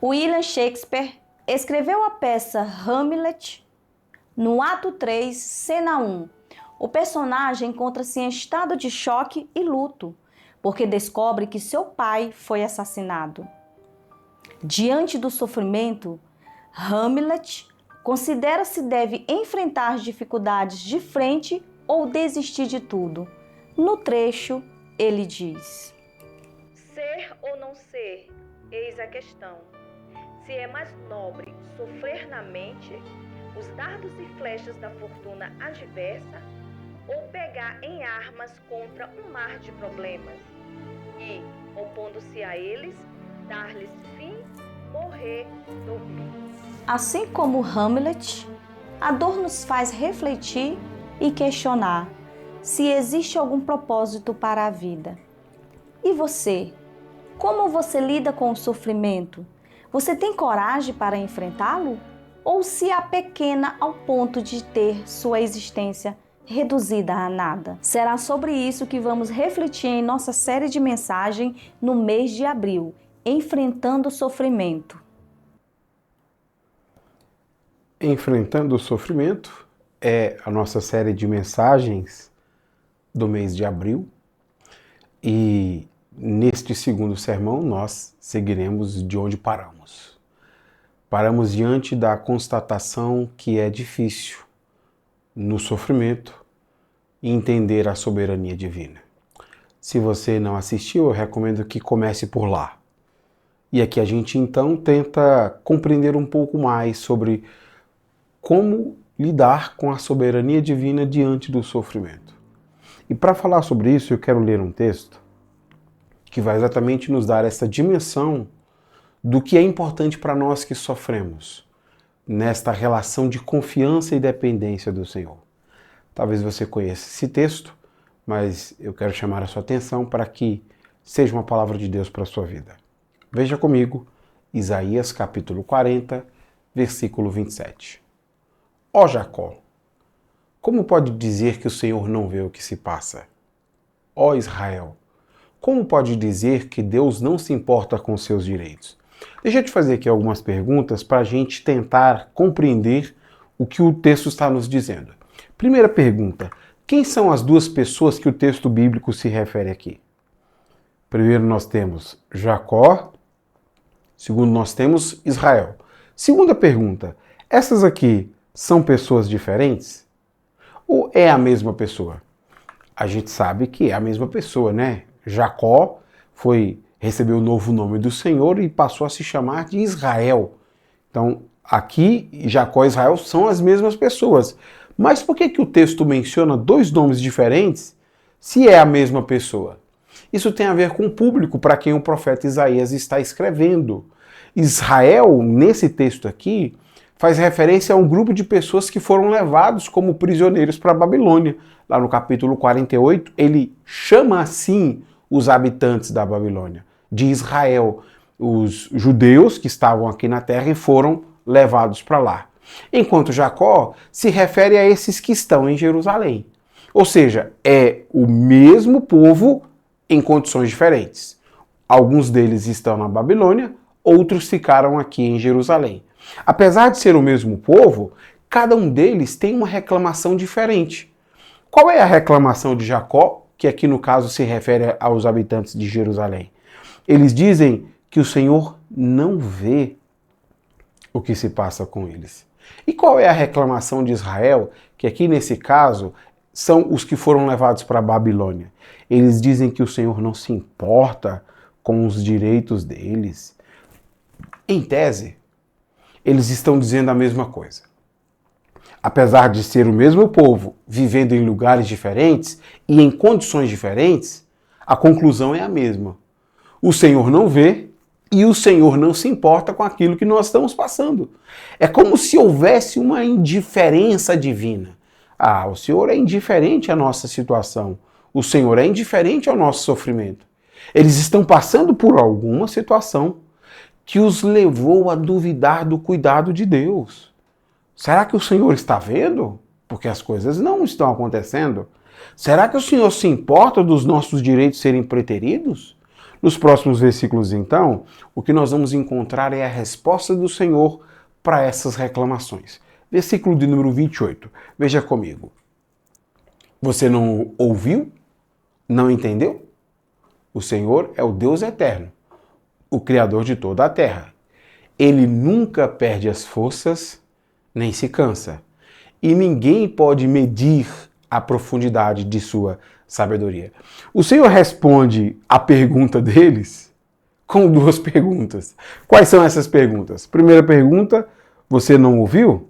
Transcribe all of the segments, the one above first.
William Shakespeare escreveu a peça Hamlet no ato 3, cena 1. O personagem encontra-se em estado de choque e luto, porque descobre que seu pai foi assassinado. Diante do sofrimento, Hamlet considera se deve enfrentar as dificuldades de frente ou desistir de tudo. No trecho, ele diz: ser ou não ser, eis a questão. Se é mais nobre sofrer na mente os dardos e flechas da fortuna adversa, ou pegar em armas contra um mar de problemas, e, opondo-se a eles, dar-lhes fim, morrer, dormir. Assim como Hamlet, a dor nos faz refletir e questionar se existe algum propósito para a vida. E você? Como você lida com o sofrimento? Você tem coragem para enfrentá-lo? Ou se apequena ao ponto de ter sua existência reduzida a nada? Será sobre isso que vamos refletir em nossa série de mensagem no mês de abril, Enfrentando o Sofrimento. Enfrentando o Sofrimento é a nossa série de mensagens do mês de abril, e neste segundo sermão nós seguiremos de onde paramos. Paramos diante da constatação que é difícil no sofrimento entender a soberania divina. Se você não assistiu, eu recomendo que comece por lá. E aqui a gente então tenta compreender um pouco mais sobre como lidar com a soberania divina diante do sofrimento. E para falar sobre isso, eu quero ler um texto que vai exatamente nos dar essa dimensão do que é importante para nós que sofremos nesta relação de confiança e dependência do Senhor. Talvez você conheça esse texto, mas eu quero chamar a sua atenção para que seja uma palavra de Deus para a sua vida. Veja comigo, Isaías capítulo 40, versículo 27. Ó Jacó, como pode dizer que o Senhor não vê o que se passa? Ó Israel, como pode dizer que Deus não se importa com seus direitos? Deixa eu te fazer aqui algumas perguntas para a gente tentar compreender o que o texto está nos dizendo. Primeira pergunta, quem são as duas pessoas que o texto bíblico se refere aqui? Primeiro nós temos Jacó, segundo nós temos Israel. Segunda pergunta, essas aqui são pessoas diferentes? Ou é a mesma pessoa? A gente sabe que é a mesma pessoa, né? Jacó recebeu o novo nome do Senhor e passou a se chamar de Israel. Então, aqui, Jacó e Israel são as mesmas pessoas. Mas por que o texto menciona dois nomes diferentes se é a mesma pessoa? Isso tem a ver com o público para quem o profeta Isaías está escrevendo. Israel, nesse texto aqui, faz referência a um grupo de pessoas que foram levados como prisioneiros para a Babilônia. Lá no capítulo 48, ele chama assim os habitantes da Babilônia, de Israel, os judeus que estavam aqui na terra e foram levados para lá. Enquanto Jacó se refere a esses que estão em Jerusalém. Ou seja, é o mesmo povo em condições diferentes. Alguns deles estão na Babilônia, outros ficaram aqui em Jerusalém. Apesar de ser o mesmo povo, cada um deles tem uma reclamação diferente. Qual é a reclamação de Jacó, que aqui no caso se refere aos habitantes de Jerusalém? Eles dizem que o Senhor não vê o que se passa com eles. E qual é a reclamação de Israel, que aqui nesse caso são os que foram levados para a Babilônia? Eles dizem que o Senhor não se importa com os direitos deles. Em tese, eles estão dizendo a mesma coisa. Apesar de ser o mesmo povo, vivendo em lugares diferentes e em condições diferentes, a conclusão é a mesma. O Senhor não vê e o Senhor não se importa com aquilo que nós estamos passando. É como se houvesse uma indiferença divina. O Senhor é indiferente à nossa situação. O Senhor é indiferente ao nosso sofrimento. Eles estão passando por alguma situação que os levou a duvidar do cuidado de Deus. Será que o Senhor está vendo? Porque as coisas não estão acontecendo. Será que o Senhor se importa dos nossos direitos serem preteridos? Nos próximos versículos, então, o que nós vamos encontrar é a resposta do Senhor para essas reclamações. Versículo de número 28. Veja comigo. Você não ouviu? Não entendeu? O Senhor é o Deus eterno, o Criador de toda a terra. Ele nunca perde as forças, nem se cansa. E ninguém pode medir a profundidade de sua sabedoria. O Senhor responde a pergunta deles com duas perguntas. Quais são essas perguntas? Primeira pergunta, você não ouviu?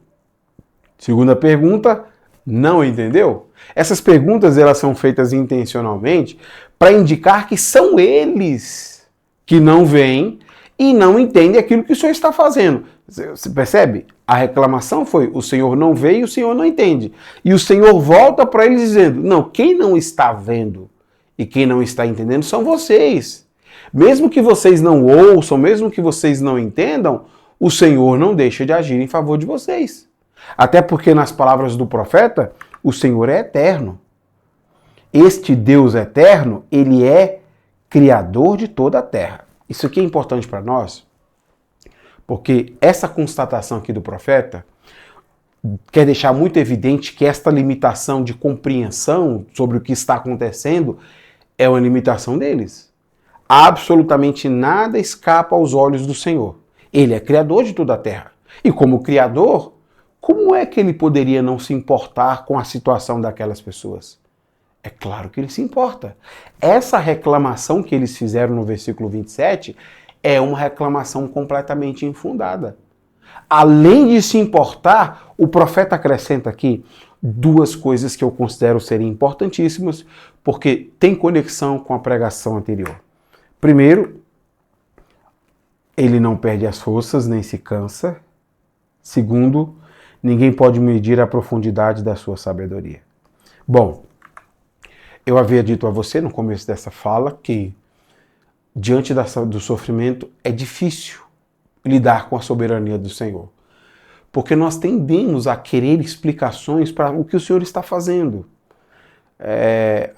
Segunda pergunta, não entendeu? Essas perguntas elas são feitas intencionalmente para indicar que são eles que não veem e não entendem aquilo que o Senhor está fazendo. Você percebe? A reclamação foi, o Senhor não vê e o Senhor não entende. E o Senhor volta para eles dizendo, não, quem não está vendo e quem não está entendendo são vocês. Mesmo que vocês não ouçam, mesmo que vocês não entendam, o Senhor não deixa de agir em favor de vocês. Até porque nas palavras do profeta, o Senhor é eterno. Este Deus eterno, ele é criador de toda a terra. Isso aqui é importante para nós, porque essa constatação aqui do profeta quer deixar muito evidente que esta limitação de compreensão sobre o que está acontecendo é uma limitação deles. Absolutamente nada escapa aos olhos do Senhor. Ele é criador de toda a terra. E como criador, como é que ele poderia não se importar com a situação daquelas pessoas? É claro que ele se importa. Essa reclamação que eles fizeram no versículo 27 é uma reclamação completamente infundada. Além de se importar, o profeta acrescenta aqui duas coisas que eu considero serem importantíssimas, porque tem conexão com a pregação anterior. Primeiro, ele não perde as forças nem se cansa. Segundo, ninguém pode medir a profundidade da sua sabedoria. Bom, eu havia dito a você no começo dessa fala que diante do sofrimento é difícil lidar com a soberania do Senhor. Porque nós tendemos a querer explicações para o que o Senhor está fazendo.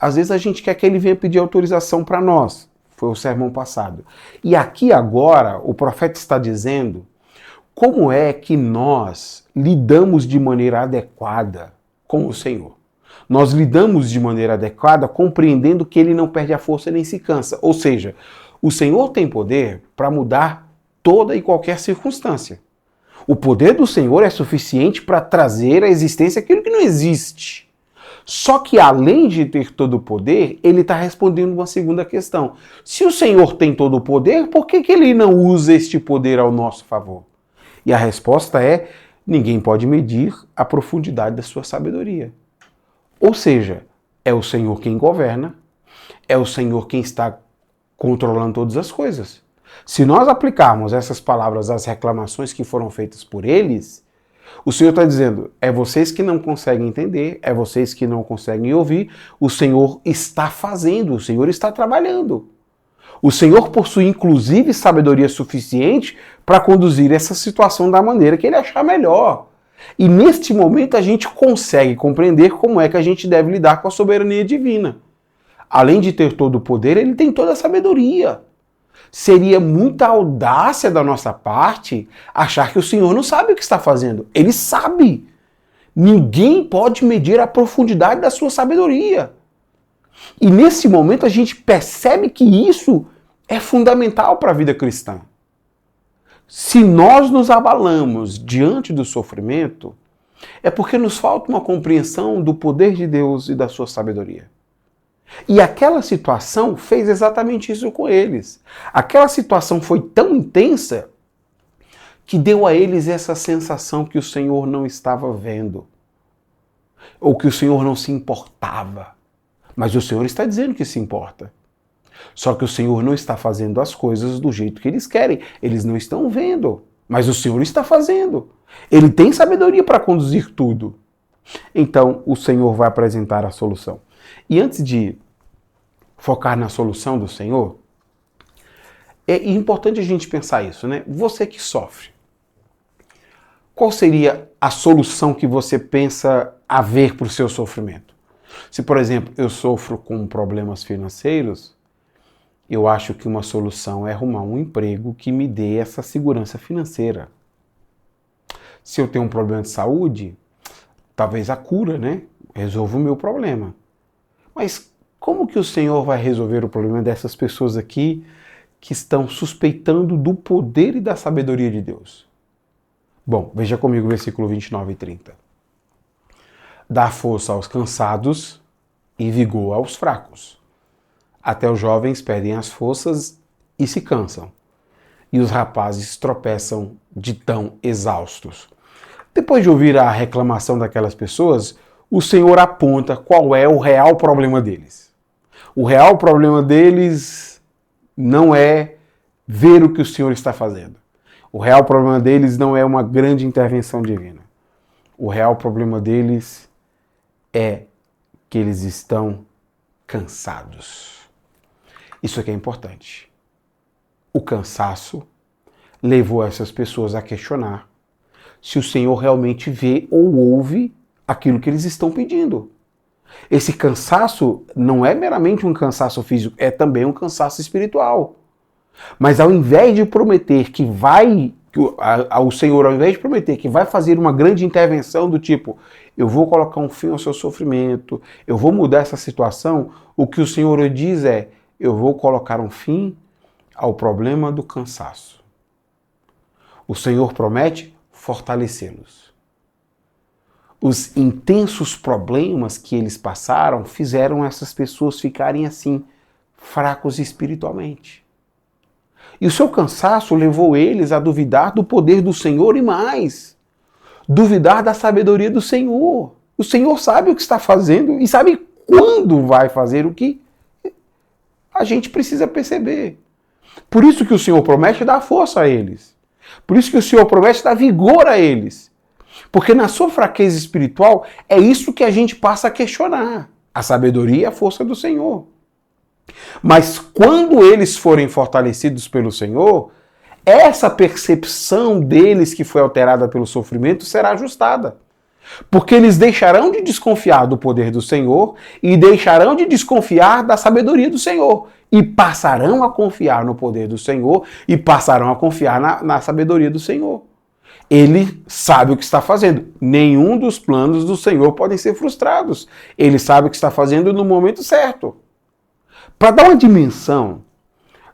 Às vezes a gente quer que ele venha pedir autorização para nós. Foi o sermão passado. E aqui agora o profeta está dizendo como é que nós lidamos de maneira adequada com o Senhor. Nós lidamos de maneira adequada compreendendo que ele não perde a força nem se cansa. Ou seja, o Senhor tem poder para mudar toda e qualquer circunstância. O poder do Senhor é suficiente para trazer à existência aquilo que não existe. Só que além de ter todo o poder, ele está respondendo uma segunda questão. Se o Senhor tem todo o poder, por que ele não usa este poder ao nosso favor? E a resposta é, ninguém pode medir a profundidade da sua sabedoria. Ou seja, é o Senhor quem governa, é o Senhor quem está controlando todas as coisas. Se nós aplicarmos essas palavras às reclamações que foram feitas por eles, o Senhor está dizendo, é vocês que não conseguem entender, é vocês que não conseguem ouvir, o Senhor está fazendo, o Senhor está trabalhando. O Senhor possui inclusive sabedoria suficiente para conduzir essa situação da maneira que ele achar melhor. E neste momento a gente consegue compreender como é que a gente deve lidar com a soberania divina. Além de ter todo o poder, ele tem toda a sabedoria. Seria muita audácia da nossa parte achar que o Senhor não sabe o que está fazendo. Ele sabe. Ninguém pode medir a profundidade da sua sabedoria. E nesse momento a gente percebe que isso é fundamental para a vida cristã. Se nós nos abalamos diante do sofrimento, é porque nos falta uma compreensão do poder de Deus e da sua sabedoria. E aquela situação fez exatamente isso com eles. Aquela situação foi tão intensa que deu a eles essa sensação que o Senhor não estava vendo, ou que o Senhor não se importava. Mas o Senhor está dizendo que se importa. Só que o Senhor não está fazendo as coisas do jeito que eles querem. Eles não estão vendo, mas o Senhor está fazendo. Ele tem sabedoria para conduzir tudo. Então, o Senhor vai apresentar a solução. E antes de focar na solução do Senhor, é importante a gente pensar isso, né? Você que sofre, qual seria a solução que você pensa haver para o seu sofrimento? Se, por exemplo, eu sofro com problemas financeiros, Eu acho que uma solução é arrumar um emprego que me dê essa segurança financeira. Se eu tenho um problema de saúde, talvez a cura, né? Resolva o meu problema. Mas como que o Senhor vai resolver o problema dessas pessoas aqui que estão suspeitando do poder e da sabedoria de Deus? Bom, veja comigo o versículo 29 e 30. Dá força aos cansados e vigor aos fracos. Até os jovens perdem as forças e se cansam, e os rapazes tropeçam de tão exaustos. Depois de ouvir a reclamação daquelas pessoas, o Senhor aponta qual é o real problema deles. O real problema deles não é ver o que o Senhor está fazendo. O real problema deles não é uma grande intervenção divina. O real problema deles é que eles estão cansados. Isso aqui é importante. O cansaço levou essas pessoas a questionar se o Senhor realmente vê ou ouve aquilo que eles estão pedindo. Esse cansaço não é meramente um cansaço físico, é também um cansaço espiritual. Mas ao invés de prometer que vai, o Senhor, ao invés de prometer que vai fazer uma grande intervenção do tipo, eu vou colocar um fim ao seu sofrimento, eu vou mudar essa situação, o que o Senhor diz é, eu vou colocar um fim ao problema do cansaço. O Senhor promete fortalecê-los. Os intensos problemas que eles passaram fizeram essas pessoas ficarem assim, fracos espiritualmente. E o seu cansaço levou eles a duvidar do poder do Senhor e mais, duvidar da sabedoria do Senhor. O Senhor sabe o que está fazendo e sabe quando vai fazer o que a gente precisa perceber. Por isso que o Senhor promete dar força a eles. Por isso que o Senhor promete dar vigor a eles. Porque na sua fraqueza espiritual é isso que a gente passa a questionar. A sabedoria e a força do Senhor. Mas quando eles forem fortalecidos pelo Senhor, essa percepção deles que foi alterada pelo sofrimento será ajustada. Porque eles deixarão de desconfiar do poder do Senhor e deixarão de desconfiar da sabedoria do Senhor. E passarão a confiar no poder do Senhor e passarão a confiar na sabedoria do Senhor. Ele sabe o que está fazendo. Nenhum dos planos do Senhor podem ser frustrados. Ele sabe o que está fazendo no momento certo. Para dar uma dimensão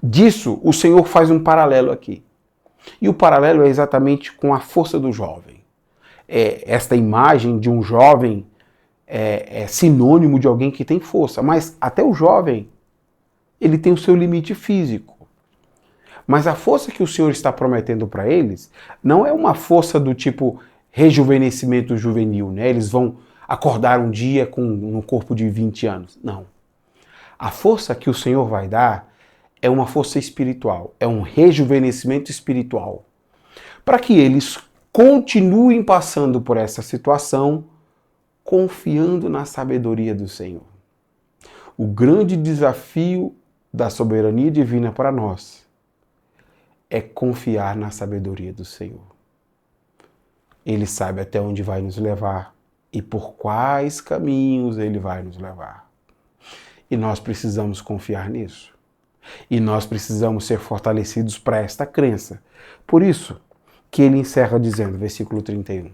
disso, o Senhor faz um paralelo aqui. E o paralelo é exatamente com a força do jovem. Esta imagem de um jovem é sinônimo de alguém que tem força. Mas até o jovem, ele tem o seu limite físico. Mas a força que o Senhor está prometendo para eles não é uma força do tipo rejuvenescimento juvenil, né? Eles vão acordar um dia com um corpo de 20 anos. Não. A força que o Senhor vai dar é uma força espiritual, é um rejuvenescimento espiritual. Para que eles continuem passando por essa situação, confiando na sabedoria do Senhor. O grande desafio da soberania divina para nós é confiar na sabedoria do Senhor. Ele sabe até onde vai nos levar e por quais caminhos ele vai nos levar. E nós precisamos confiar nisso. E nós precisamos ser fortalecidos para esta crença. Por isso que ele encerra dizendo, versículo 31.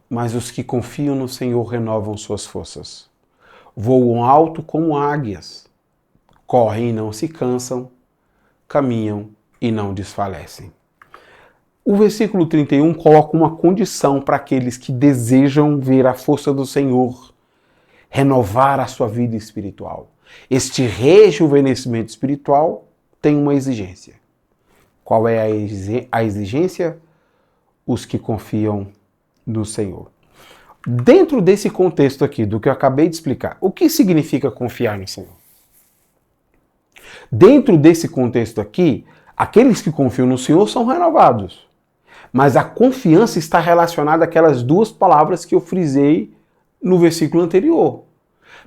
Mas os que confiam no Senhor renovam suas forças. Voam alto como águias. Correm e não se cansam. Caminham e não desfalecem. O versículo 31 coloca uma condição para aqueles que desejam ver a força do Senhor renovar a sua vida espiritual. Este rejuvenescimento espiritual tem uma exigência. Qual é a exigência? Os que confiam no Senhor. Dentro desse contexto aqui, do que eu acabei de explicar, o que significa confiar no Senhor? Dentro desse contexto aqui, aqueles que confiam no Senhor são renovados. Mas a confiança está relacionada àquelas duas palavras que eu frisei no versículo anterior.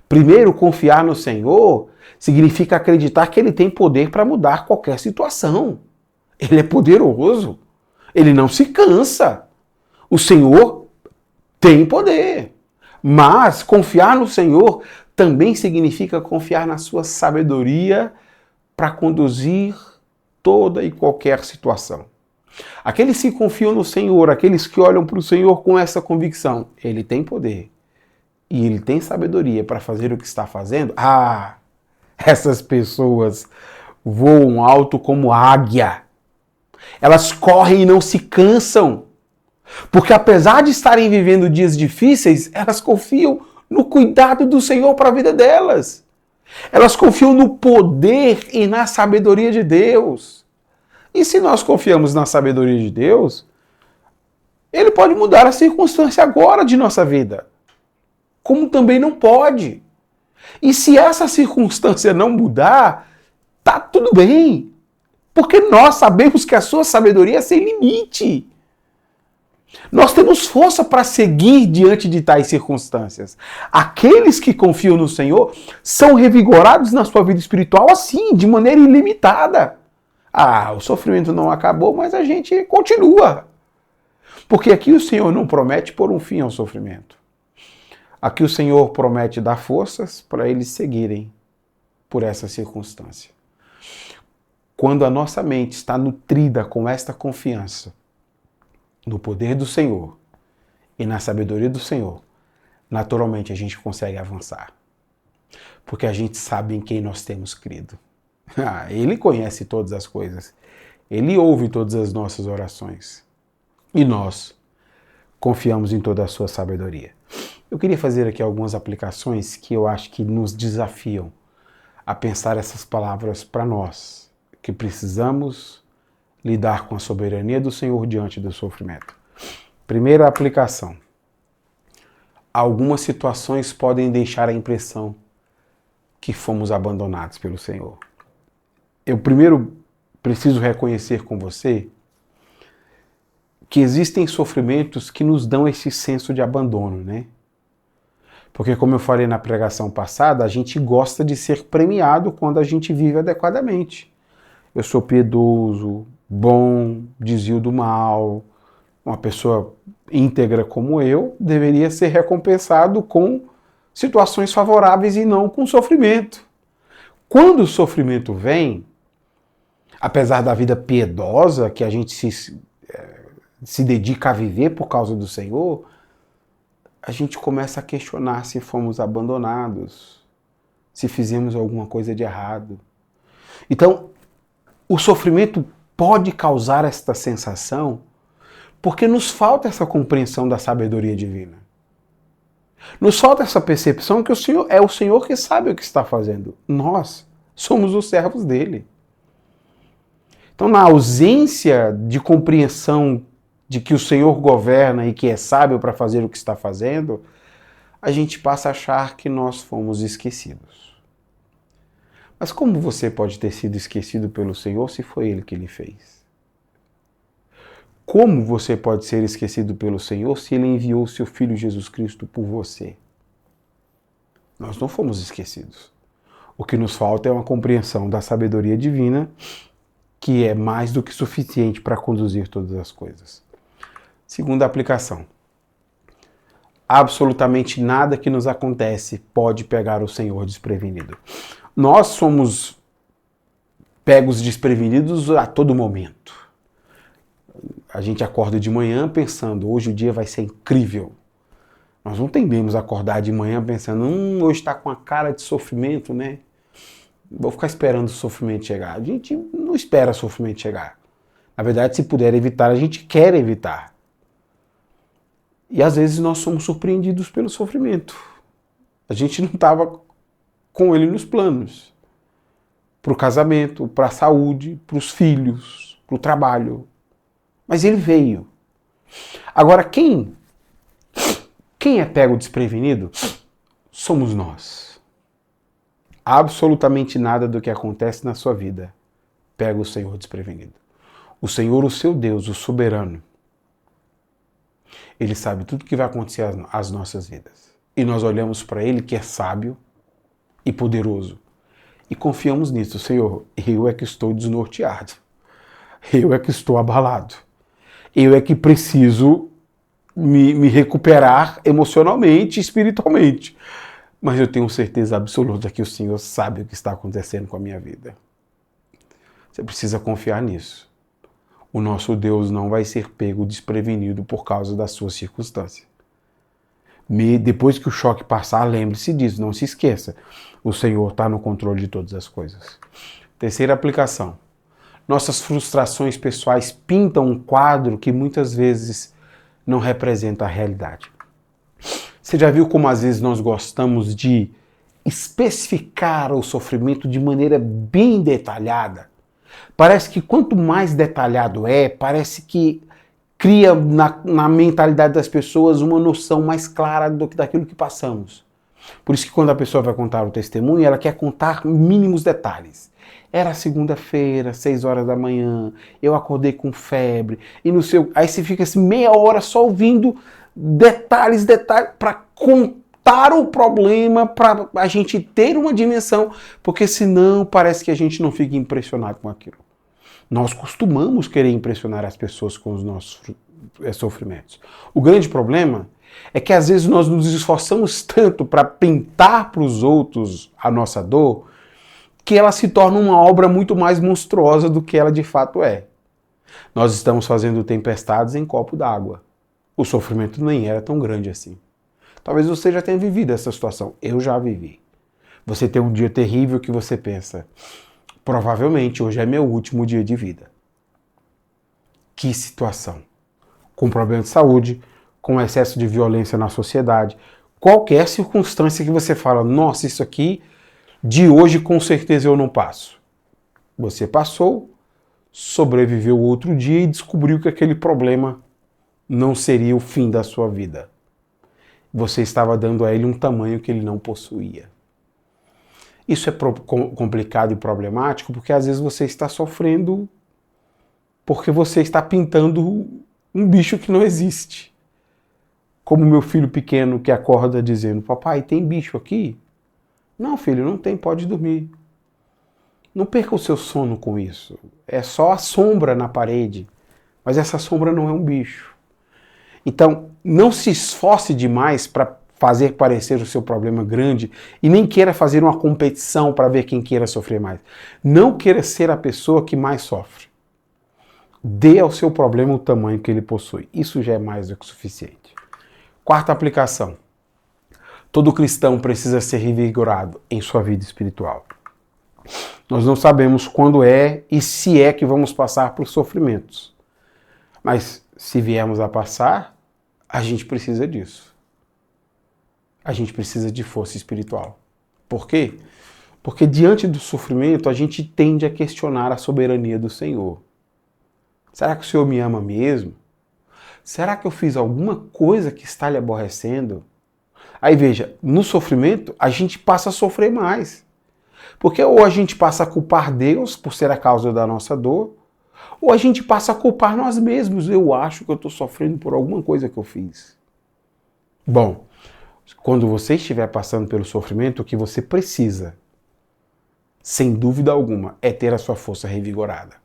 Primeiro, confiar no Senhor significa acreditar que Ele tem poder para mudar qualquer situação. Ele é poderoso. Ele não se cansa. O Senhor tem poder. Mas confiar no Senhor também significa confiar na sua sabedoria para conduzir toda e qualquer situação. Aqueles que confiam no Senhor, aqueles que olham para o Senhor com essa convicção, Ele tem poder e Ele tem sabedoria para fazer o que está fazendo. Essas pessoas voam alto como águia. Elas correm e não se cansam. Porque apesar de estarem vivendo dias difíceis, elas confiam no cuidado do Senhor para a vida delas. Elas confiam no poder e na sabedoria de Deus. E se nós confiamos na sabedoria de Deus, Ele pode mudar a circunstância agora de nossa vida. Como também não pode. E se essa circunstância não mudar, tá tudo bem. Porque nós sabemos que a sua sabedoria é sem limite. Nós temos força para seguir diante de tais circunstâncias. Aqueles que confiam no Senhor são revigorados na sua vida espiritual assim, de maneira ilimitada. O sofrimento não acabou, mas a gente continua. Porque aqui o Senhor não promete pôr um fim ao sofrimento. Aqui o Senhor promete dar forças para eles seguirem por essa circunstância. Quando a nossa mente está nutrida com esta confiança no poder do Senhor e na sabedoria do Senhor, naturalmente a gente consegue avançar. Porque a gente sabe em quem nós temos crido. Ele conhece todas as coisas. Ele ouve todas as nossas orações. E nós confiamos em toda a sua sabedoria. Eu queria fazer aqui algumas aplicações que eu acho que nos desafiam a pensar essas palavras para nós, que precisamos lidar com a soberania do Senhor diante do sofrimento. Primeira aplicação. Algumas situações podem deixar a impressão que fomos abandonados pelo Senhor. Eu primeiro preciso reconhecer com você que existem sofrimentos que nos dão esse senso de abandono, né? Porque, como eu falei na pregação passada, a gente gosta de ser premiado quando a gente vive adequadamente. Eu sou piedoso, bom, desvio do mal. Uma pessoa íntegra como eu deveria ser recompensado com situações favoráveis e não com sofrimento. Quando o sofrimento vem, apesar da vida piedosa que a gente se dedica a viver por causa do Senhor, a gente começa a questionar se fomos abandonados, se fizemos alguma coisa de errado. Então, o sofrimento pode causar esta sensação porque nos falta essa compreensão da sabedoria divina. Nos falta essa percepção que é o Senhor que sabe o que está fazendo. Nós somos os servos dele. Então, na ausência de compreensão de que o Senhor governa e que é sábio para fazer o que está fazendo, a gente passa a achar que nós fomos esquecidos. Mas como você pode ter sido esquecido pelo Senhor se foi Ele que lhe fez? Como você pode ser esquecido pelo Senhor se Ele enviou o seu Filho Jesus Cristo por você? Nós não fomos esquecidos. O que nos falta é uma compreensão da sabedoria divina que é mais do que suficiente para conduzir todas as coisas. Segunda aplicação. Absolutamente nada que nos acontece pode pegar o Senhor desprevenido. Nós somos pegos desprevenidos a todo momento. A gente acorda de manhã pensando, hoje o dia vai ser incrível. Nós não tendemos a acordar de manhã pensando, hoje está com a cara de sofrimento, né? Vou ficar esperando o sofrimento chegar. A gente não espera o sofrimento chegar. Na verdade, se puder evitar, a gente quer evitar. E às vezes nós somos surpreendidos pelo sofrimento. A gente não estava com ele nos planos. Para o casamento, para a saúde, para os filhos, para o trabalho. Mas ele veio. Agora, quem é pego desprevenido? Somos nós. Absolutamente nada do que acontece na sua vida pega o Senhor desprevenido. O Senhor, o seu Deus, o soberano, Ele sabe tudo o que vai acontecer às nossas vidas. E nós olhamos para Ele, que é sábio e poderoso, e confiamos nisso. Senhor, eu é que estou desnorteado. Eu é que estou abalado. Eu é que preciso me recuperar emocionalmente e espiritualmente. Mas eu tenho certeza absoluta que o Senhor sabe o que está acontecendo com a minha vida. Você precisa confiar nisso. O nosso Deus não vai ser pego desprevenido por causa da sua circunstância. Depois que o choque passar, lembre-se disso, não se esqueça. O Senhor está no controle de todas as coisas. Terceira aplicação. Nossas frustrações pessoais pintam um quadro que muitas vezes não representa a realidade. Você já viu como às vezes nós gostamos de especificar o sofrimento de maneira bem detalhada? Parece que quanto mais detalhado parece que cria na mentalidade das pessoas uma noção mais clara daquilo que passamos. Por isso que quando a pessoa vai contar o testemunho, ela quer contar mínimos detalhes. Era segunda-feira, 6 horas da manhã, eu acordei com febre, e no seu... Aí você fica assim meia hora só ouvindo detalhes, para contar o problema, para a gente ter uma dimensão, porque senão parece que a gente não fica impressionado com aquilo. Nós costumamos querer impressionar as pessoas com os nossos sofrimentos. O grande problema é que às vezes nós nos esforçamos tanto para pintar para os outros a nossa dor, que ela se torna uma obra muito mais monstruosa do que ela de fato é. Nós estamos fazendo tempestades em copo d'água. O sofrimento nem era tão grande assim. Talvez você já tenha vivido essa situação. Eu já vivi. Você tem um dia terrível que você pensa, provavelmente hoje é meu último dia de vida. Que situação. Com problema de saúde, com excesso de violência na sociedade, qualquer circunstância que você fala, nossa, isso aqui, de hoje com certeza eu não passo. Você passou, sobreviveu outro dia e descobriu que aquele problema não seria o fim da sua vida. Você estava dando a ele um tamanho que ele não possuía. Isso é complicado e problemático porque às vezes você está sofrendo porque você está pintando um bicho que não existe. Como meu filho pequeno que acorda dizendo, papai, tem bicho aqui? Não, filho, não tem, pode dormir. Não perca o seu sono com isso. É só a sombra na parede, mas essa sombra não é um bicho. Então, não se esforce demais para fazer parecer o seu problema grande e nem queira fazer uma competição para ver quem queira sofrer mais. Não queira ser a pessoa que mais sofre. Dê ao seu problema o tamanho que ele possui. Isso já é mais do que suficiente. Quarta aplicação. Todo cristão precisa ser revigorado em sua vida espiritual. Nós não sabemos quando é e se é que vamos passar por sofrimentos. Mas se viermos a passar, a gente precisa disso. A gente precisa de força espiritual. Por quê? Porque diante do sofrimento a gente tende a questionar a soberania do Senhor. Será que o Senhor me ama mesmo? Será que eu fiz alguma coisa que está lhe aborrecendo? Aí veja, no sofrimento a gente passa a sofrer mais. Porque ou a gente passa a culpar Deus por ser a causa da nossa dor, ou a gente passa a culpar nós mesmos. Eu acho que eu estou sofrendo por alguma coisa que eu fiz. Bom, quando você estiver passando pelo sofrimento, o que você precisa, sem dúvida alguma, é ter a sua força revigorada.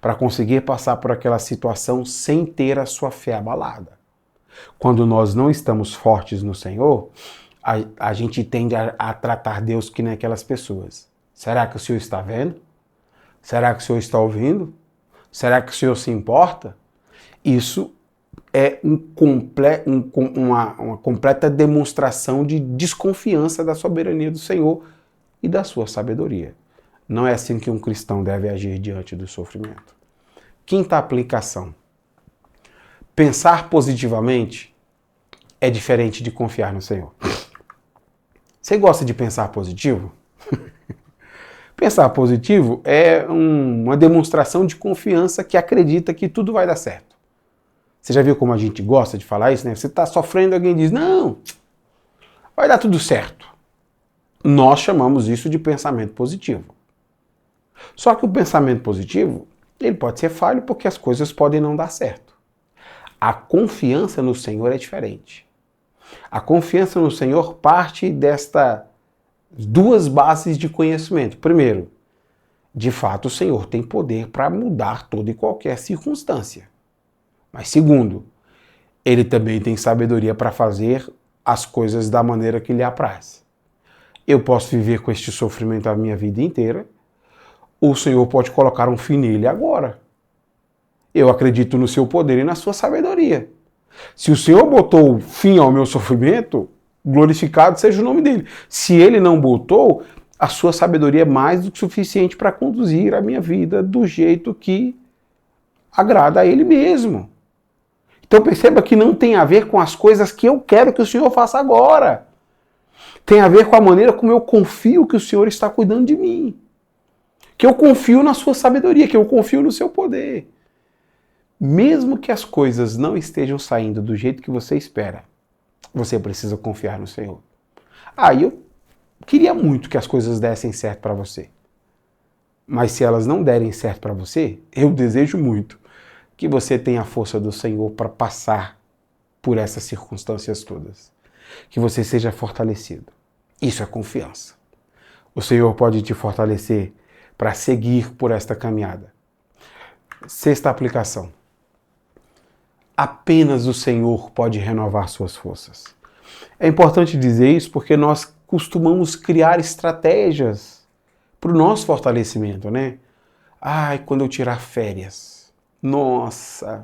Para conseguir passar por aquela situação sem ter a sua fé abalada. Quando nós não estamos fortes no Senhor, a gente tende a tratar Deus que nem aquelas pessoas. Será que o Senhor está vendo? Será que o Senhor está ouvindo? Será que o Senhor se importa? Isso é uma completa demonstração de desconfiança da soberania do Senhor e da sua sabedoria. Não é assim que um cristão deve agir diante do sofrimento. Quinta aplicação. Pensar positivamente é diferente de confiar no Senhor. Você gosta de pensar positivo? Pensar positivo é uma demonstração de confiança que acredita que tudo vai dar certo. Você já viu como a gente gosta de falar isso, né? Você está sofrendo e alguém diz, não, vai dar tudo certo. Nós chamamos isso de pensamento positivo. Só que o pensamento positivo, ele pode ser falho porque as coisas podem não dar certo. A confiança no Senhor é diferente. A confiança no Senhor parte destas duas bases de conhecimento. Primeiro, de fato o Senhor tem poder para mudar toda e qualquer circunstância. Mas segundo, Ele também tem sabedoria para fazer as coisas da maneira que lhe apraz. Eu posso viver com este sofrimento a minha vida inteira, o Senhor pode colocar um fim nele agora. Eu acredito no seu poder e na sua sabedoria. Se o Senhor botou fim ao meu sofrimento, glorificado seja o nome dele. Se ele não botou, a sua sabedoria é mais do que suficiente para conduzir a minha vida do jeito que agrada a ele mesmo. Então perceba que não tem a ver com as coisas que eu quero que o Senhor faça agora. Tem a ver com a maneira como eu confio que o Senhor está cuidando de mim. Que eu confio na sua sabedoria, que eu confio no seu poder. Mesmo que as coisas não estejam saindo do jeito que você espera, você precisa confiar no Senhor. Eu queria muito que as coisas dessem certo para você. Mas se elas não derem certo para você, eu desejo muito que você tenha a força do Senhor para passar por essas circunstâncias todas. Que você seja fortalecido. Isso é confiança. O Senhor pode te fortalecer para seguir por esta caminhada. Sexta aplicação. Apenas o Senhor pode renovar suas forças. É importante dizer isso porque nós costumamos criar estratégias para o nosso fortalecimento, né? Quando eu tirar férias, nossa,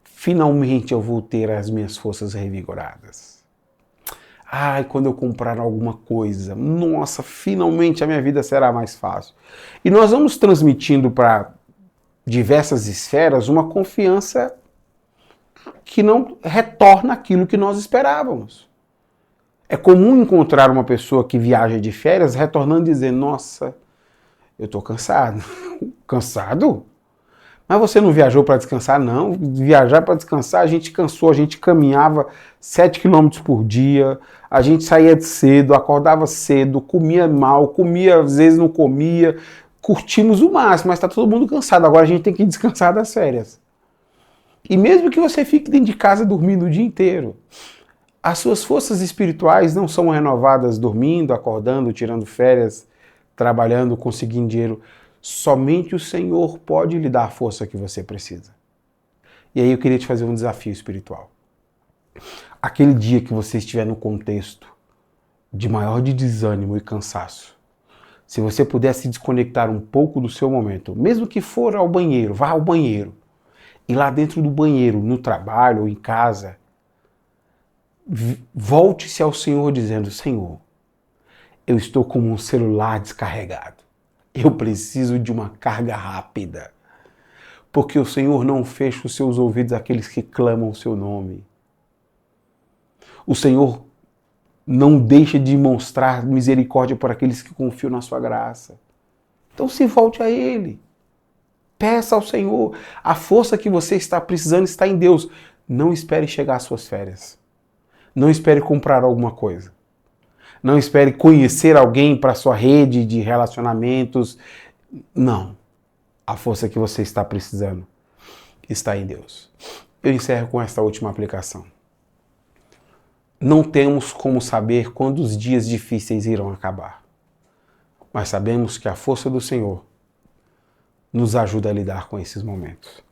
finalmente eu vou ter as minhas forças revigoradas. Quando eu comprar alguma coisa, nossa, finalmente a minha vida será mais fácil. E nós vamos transmitindo para diversas esferas uma confiança que não retorna aquilo que nós esperávamos. É comum encontrar uma pessoa que viaja de férias retornando e dizendo, nossa, eu estou cansado. Cansado? Mas você não viajou para descansar, não. Viajar para descansar, a gente cansou, a gente caminhava 7 quilômetros por dia, a gente saía cedo, acordava cedo, comia mal, comia, às vezes não comia, curtimos o máximo, mas está todo mundo cansado. Agora a gente tem que descansar das férias. E mesmo que você fique dentro de casa dormindo o dia inteiro, as suas forças espirituais não são renovadas dormindo, acordando, tirando férias, trabalhando, conseguindo dinheiro. Somente o Senhor pode lhe dar a força que você precisa. E aí eu queria te fazer um desafio espiritual. Aquele dia que você estiver no contexto de maior desânimo e cansaço, se você pudesse desconectar um pouco do seu momento, mesmo que for ao banheiro, vá ao banheiro, e lá dentro do banheiro, no trabalho ou em casa, volte-se ao Senhor dizendo, Senhor, eu estou como um celular descarregado. Eu preciso de uma carga rápida. Porque o Senhor não fecha os seus ouvidos àqueles que clamam o seu nome. O Senhor não deixa de mostrar misericórdia por aqueles que confiam na sua graça. Então se volte a Ele. Peça ao Senhor. A força que você está precisando está em Deus. Não espere chegar às suas férias. Não espere comprar alguma coisa. Não espere conhecer alguém para a sua rede de relacionamentos. Não. A força que você está precisando está em Deus. Eu encerro com esta última aplicação. Não temos como saber quando os dias difíceis irão acabar. Mas sabemos que a força do Senhor nos ajuda a lidar com esses momentos.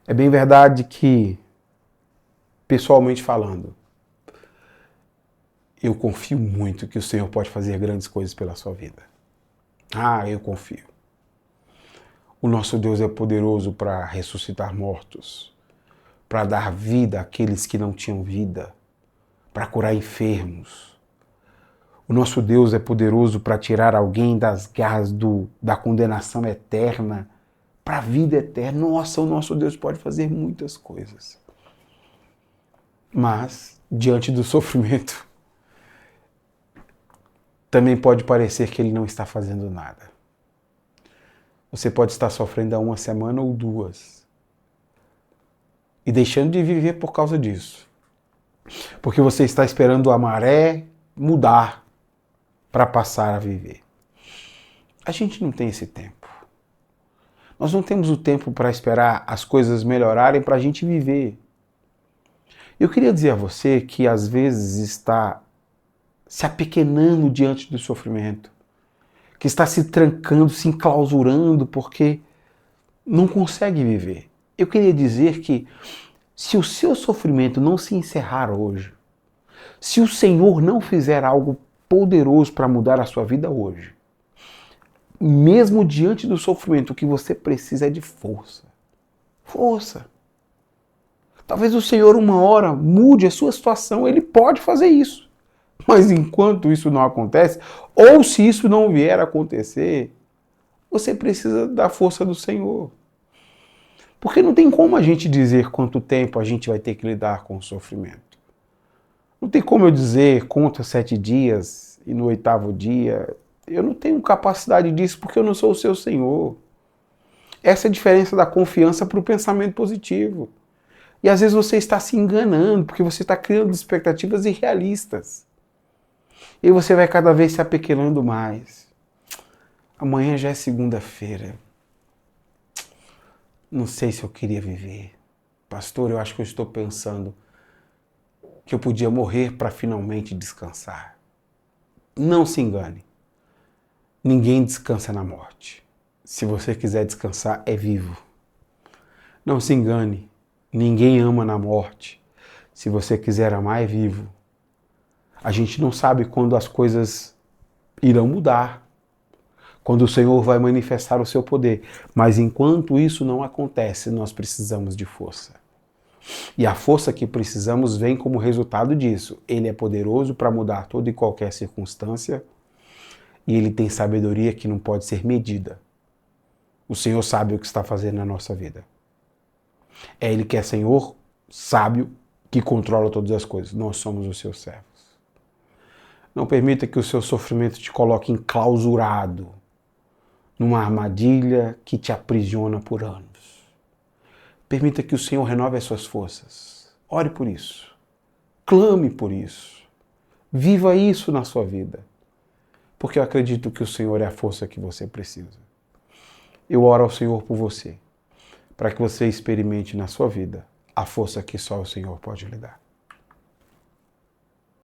É bem verdade que, pessoalmente falando, eu confio muito que o Senhor pode fazer grandes coisas pela sua vida. Eu confio. O nosso Deus é poderoso para ressuscitar mortos, para dar vida àqueles que não tinham vida, para curar enfermos. O nosso Deus é poderoso para tirar alguém das garras da condenação eterna para a vida eterna. Nossa, o nosso Deus pode fazer muitas coisas. Mas, diante do sofrimento, também pode parecer que Ele não está fazendo nada. Você pode estar sofrendo há 1 semana ou 2 e deixando de viver por causa disso. Porque você está esperando a maré mudar para passar a viver. A gente não tem esse tempo. Nós não temos o tempo para esperar as coisas melhorarem para a gente viver. Eu queria dizer a você que às vezes está se apequenando diante do sofrimento, que está se trancando, se enclausurando porque não consegue viver. Eu queria dizer que se o seu sofrimento não se encerrar hoje, se o Senhor não fizer algo poderoso para mudar a sua vida hoje, mesmo diante do sofrimento, o que você precisa é de força. Força. Talvez o Senhor uma hora mude a sua situação, Ele pode fazer isso. Mas enquanto isso não acontece, ou se isso não vier a acontecer, você precisa da força do Senhor. Porque não tem como a gente dizer quanto tempo a gente vai ter que lidar com o sofrimento. Não tem como eu dizer, conta 7 dias e no 8º dia. Eu não tenho capacidade disso porque eu não sou o seu Senhor. Essa é a diferença da confiança para o pensamento positivo. E às vezes você está se enganando porque você está criando expectativas irrealistas. E você vai cada vez se apequenando mais. Amanhã já é segunda-feira. Não sei se eu queria viver. Pastor, eu acho que eu estou pensando que eu podia morrer para finalmente descansar. Não se engane. Ninguém descansa na morte. Se você quiser descansar, é vivo. Não se engane. Ninguém ama na morte. Se você quiser amar, é vivo. A gente não sabe quando as coisas irão mudar. Quando o Senhor vai manifestar o seu poder. Mas enquanto isso não acontece, nós precisamos de força. E a força que precisamos vem como resultado disso. Ele é poderoso para mudar toda e qualquer circunstância. E Ele tem sabedoria que não pode ser medida. O Senhor sabe o que está fazendo na nossa vida. É Ele que é Senhor, sábio, que controla todas as coisas. Nós somos os seus servos. Não permita que o seu sofrimento te coloque enclausurado numa armadilha que te aprisiona por anos. Permita que o Senhor renove as suas forças. Ore por isso. Clame por isso. Viva isso na sua vida. Porque eu acredito que o Senhor é a força que você precisa. Eu oro ao Senhor por você, para que você experimente na sua vida a força que só o Senhor pode lhe dar.